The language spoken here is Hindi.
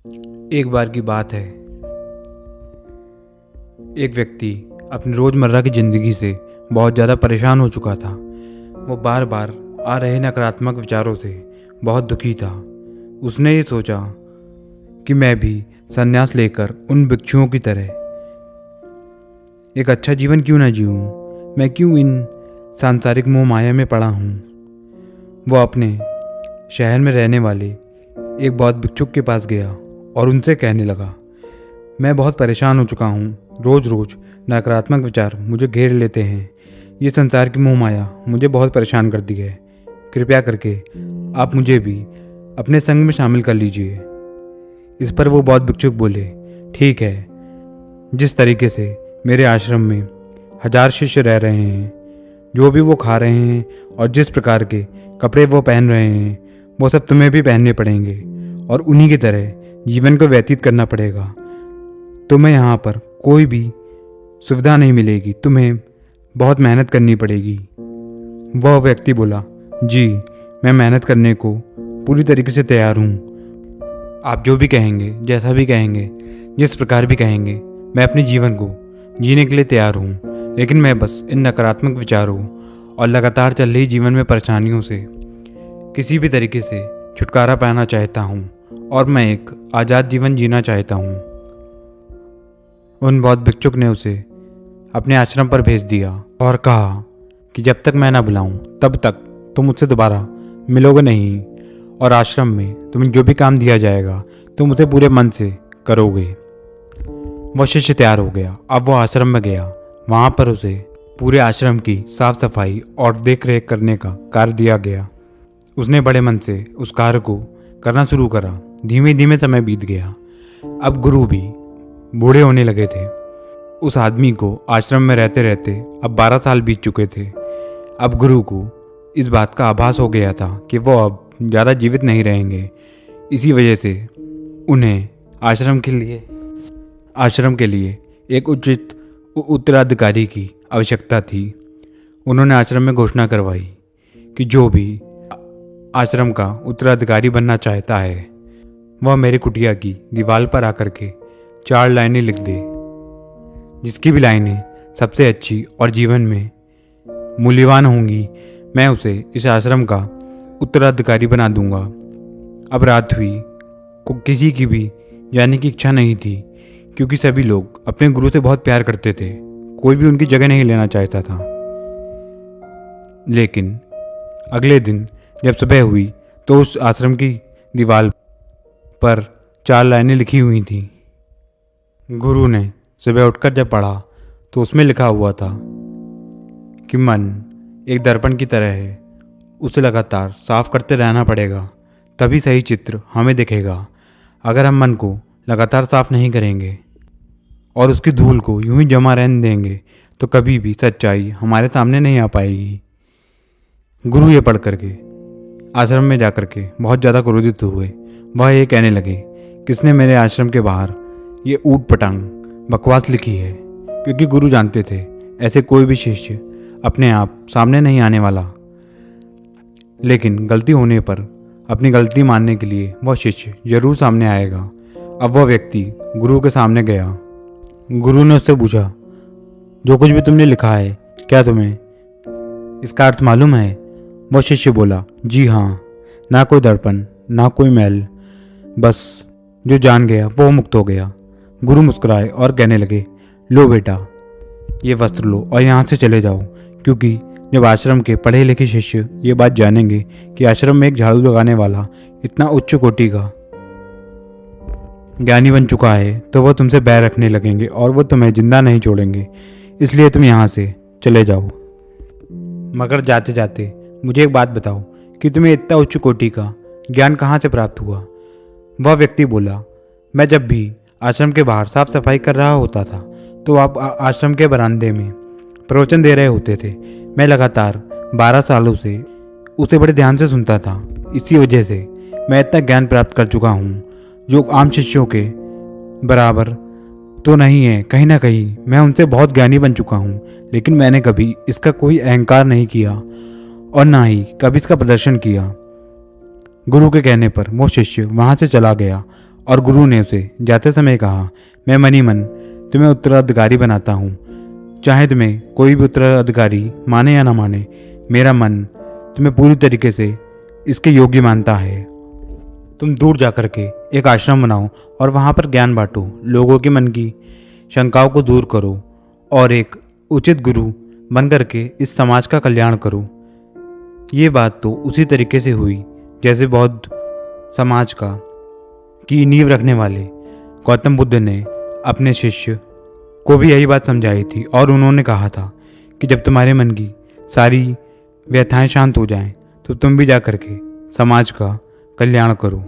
एक बार की बात है, एक व्यक्ति अपनी रोज़मर्रा की ज़िंदगी से बहुत ज़्यादा परेशान हो चुका था। वो बार बार आ रहे नकारात्मक विचारों से बहुत दुखी था। उसने ये सोचा कि मैं भी संन्यास लेकर उन भिक्षुओं की तरह एक अच्छा जीवन क्यों ना जीऊँ। मैं क्यों इन सांसारिक मोह माया में पड़ा हूँ। वो अपने शहर में रहने वाले एक बौद्ध भिक्षुक के पास गया और उनसे कहने लगा, मैं बहुत परेशान हो चुका हूँ। रोज़ रोज़ नकारात्मक विचार मुझे घेर लेते हैं। ये संसार की मोह माया मुझे बहुत परेशान करती है। कृपया करके आप मुझे भी अपने संग में शामिल कर लीजिए। इस पर वो बौद्ध भिक्षुक बोले, ठीक है, जिस तरीके से मेरे आश्रम में 1000 शिष्य रह रहे हैं, जो भी वो खा रहे हैं और जिस प्रकार के कपड़े वो पहन रहे हैं, वो सब तुम्हें भी पहनने पड़ेंगे और उन्हीं की तरह जीवन को व्यतीत करना पड़ेगा। तुम्हें यहाँ पर कोई भी सुविधा नहीं मिलेगी, तुम्हें बहुत मेहनत करनी पड़ेगी। वह व्यक्ति बोला, जी मैं मेहनत करने को पूरी तरीके से तैयार हूँ। आप जो भी कहेंगे, जैसा भी कहेंगे, जिस प्रकार भी कहेंगे, मैं अपने जीवन को जीने के लिए तैयार हूँ। लेकिन मैं बस इन नकारात्मक विचारों और लगातार चल रही जीवन में परेशानियों से किसी भी तरीके से छुटकारा पाना चाहता हूँ और मैं एक आज़ाद जीवन जीना चाहता हूँ। उन बौद्ध भिक्षुक ने उसे अपने आश्रम पर भेज दिया और कहा कि जब तक मैं ना बुलाऊं तब तक तुम मुझसे दोबारा मिलोगे नहीं और आश्रम में तुम्हें जो भी काम दिया जाएगा तुम उसे पूरे मन से करोगे। वह शिष्य तैयार हो गया। अब वो आश्रम में गया। वहाँ पर उसे पूरे आश्रम की साफ सफाई और देख रेख करने का कार्य दिया गया। उसने बड़े मन से उस कार्य को करना शुरू करा। धीमे धीमे समय बीत गया। अब गुरु भी बूढ़े होने लगे थे। उस आदमी को आश्रम में रहते रहते अब 12 साल बीत चुके थे। अब गुरु को इस बात का आभास हो गया था कि वो अब ज़्यादा जीवित नहीं रहेंगे। इसी वजह से उन्हें आश्रम के लिए एक उचित उत्तराधिकारी की आवश्यकता थी। उन्होंने आश्रम में घोषणा करवाई कि जो भी आश्रम का उत्तराधिकारी बनना चाहता है वह मेरी कुटिया की दीवार पर आकर के 4 लाइनें लिख दे। जिसकी भी लाइनें सबसे अच्छी और जीवन में मूल्यवान होंगी, मैं उसे इस आश्रम का उत्तराधिकारी बना दूंगा। अब रात हुई। किसी की भी जाने की इच्छा नहीं थी, क्योंकि सभी लोग अपने गुरु से बहुत प्यार करते थे। कोई भी उनकी जगह नहीं लेना चाहता था। लेकिन अगले दिन जब सुबह हुई तो उस आश्रम की दीवार पर 4 लाइनें लिखी हुई थी। गुरु ने सुबह उठकर जब पढ़ा तो उसमें लिखा हुआ था कि मन एक दर्पण की तरह है, उसे लगातार साफ करते रहना पड़ेगा, तभी सही चित्र हमें दिखेगा। अगर हम मन को लगातार साफ नहीं करेंगे और उसकी धूल को यूं ही जमा रहने देंगे तो कभी भी सच्चाई हमारे सामने नहीं आ पाएगी। गुरु ये पढ़ करके आश्रम में जाकर के बहुत ज़्यादा क्रोधित हुए। वह ये कहने लगे, किसने मेरे आश्रम के बाहर ये ऊट पटांग बकवास लिखी है। क्योंकि गुरु जानते थे ऐसे कोई भी शिष्य अपने आप सामने नहीं आने वाला। लेकिन गलती होने पर अपनी गलती मानने के लिए वह शिष्य जरूर सामने आएगा। अब वह व्यक्ति गुरु के सामने गया। गुरु ने उससे पूछा, जो कुछ भी तुमने लिखा है क्या तुम्हें इसका अर्थ मालूम है। वह शिष्य बोला, जी हाँ, ना कोई दर्पण ना कोई मैल, बस जो जान गया वो मुक्त हो गया। गुरु मुस्कुराए और कहने लगे, लो बेटा, ये वस्त्र लो और यहाँ से चले जाओ। क्योंकि जब आश्रम के पढ़े लिखे शिष्य ये बात जानेंगे कि आश्रम में एक झाड़ू लगाने वाला इतना उच्च कोटि का ज्ञानी बन चुका है तो वह तुमसे बैर रखने लगेंगे और वह तुम्हें जिंदा नहीं छोड़ेंगे। इसलिए तुम यहाँ से चले जाओ। मगर जाते जाते मुझे एक बात बताओ कि तुम्हें इतना उच्च कोटि का ज्ञान कहाँ से प्राप्त हुआ। वह व्यक्ति बोला, मैं जब भी आश्रम के बाहर साफ सफाई कर रहा होता था तो आप आश्रम के बरामदे में प्रवचन दे रहे होते थे। मैं लगातार 12 सालों से उसे बड़े ध्यान से सुनता था। इसी वजह से मैं इतना ज्ञान प्राप्त कर चुका हूँ जो आम शिष्यों के बराबर तो नहीं है। कहीं ना कहीं मैं उनसे बहुत ज्ञानी बन चुका हूँ। लेकिन मैंने कभी इसका कोई अहंकार नहीं किया और ना ही कभी इसका प्रदर्शन किया। गुरु के कहने पर वो शिष्य वहाँ से चला गया और गुरु ने उसे जाते समय कहा, मैं मनी मन तुम्हें उत्तराधिकारी बनाता हूँ। चाहे तुम्हें कोई भी उत्तराधिकारी माने या ना माने, मेरा मन तुम्हें पूरी तरीके से इसके योग्य मानता है। तुम दूर जाकर के एक आश्रम बनाओ और वहाँ पर ज्ञान बांटो, लोगों के मन की शंकाओं को दूर करो और एक उचित गुरु बन करके इस समाज का कल्याण करो। ये बात तो उसी तरीके से हुई जैसे बौद्ध समाज की नींव रखने वाले गौतम बुद्ध ने अपने शिष्य को भी यही बात समझाई थी और उन्होंने कहा था कि जब तुम्हारे मन की सारी व्यथाएं शांत हो जाएं तो तुम भी जा करके समाज का कल्याण करो।